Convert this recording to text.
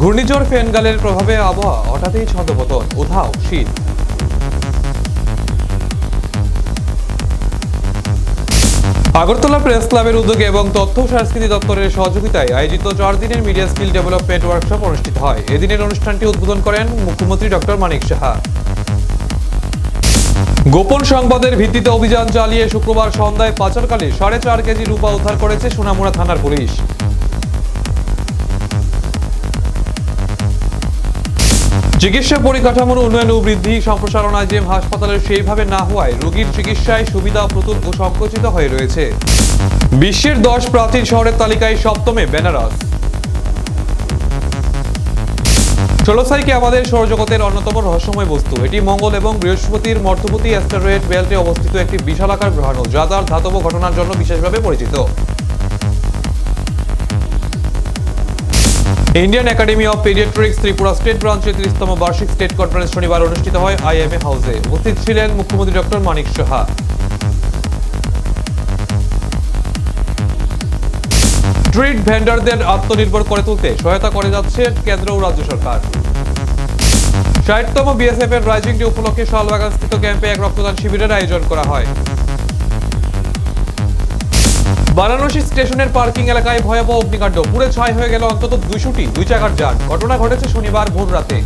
ঘূর্ণিঝড় ফেনগালের প্রভাবে আবহাওয়া হঠাৎই ছন্দপতন, উধাও শীত। আগরতলা প্রেস ক্লাবের উদ্যোগে এবং তথ্য ও সংস্কৃতি দপ্তরের সহযোগিতায় আয়োজিত 4 দিনের মিডিয়া স্কিল ডেভেলপমেন্ট ওয়ার্কশপ অনুষ্ঠিত হয়। এদিনের অনুষ্ঠানটি উদ্বোধন করেন মুখ্যমন্ত্রী ডক্টর মানিক সাহা। গোপন সংবাদের ভিত্তিতে অভিযান চালিয়ে শুক্রবার সন্ধ্যায় পাচারকালে 4.5 কেজি রূপা উদ্ধার করেছে সোনামুড়া থানার পুলিশ। চিকিৎসা পরিকাঠামোর উন্নয়ন ও বৃদ্ধি সম্প্রসারণায় জেম হাসপাতালের সেইভাবে না হওয়ায় রোগীর চিকিৎসায় সুবিধা প্রতুল ও সংকুচিত হয়ে রয়েছে। বিশ্বের 10 প্রাচীন শহরের তালিকায় 7ম বেনারস। ষোলসাইকে আমাদের সৌরজগতের অন্যতম রহস্যময় বস্তু। এটি মঙ্গল এবং বৃহস্পতির মধ্যবর্তী অ্যাস্টেরয়েড বেল্টে অবস্থিত একটি বিশালাকার গ্রহাণু, যা তার ধাতব ঘটনার জন্য বিশেষভাবে পরিচিত। Indian academy of paediatrics Tripura state ব্রাঞ্চের 30তম বার্ষিক স্টেট কনফারেন্স শনিবার অনুষ্ঠিত হয় IMA হাউসে। উপস্থিত ছিলেন মুখ্যমন্ত্রী ডক্টর মানিক সাহা। স্ট্রিট ভেন্ডারদের আত্মনির্ভর করে তুলতে সহায়তা করে যাচ্ছে কেন্দ্র ও রাজ্য সরকার। 60তম BSF এর রাইজিং ডে উপলক্ষে শালবাগান স্থিত ক্যাম্পে এক রক্তদান শিবিরের আয়োজন করা হয়। বারাণসী স্টেশনের পার্কিং এলাকায় ভয়াবহ অগ্নিকাণ্ড, পুড়ে ছাই হয়ে গেল অন্তত 200টি 2 চাকার যান। ঘটনা ঘটেছে শনিবার ভোর রাতে।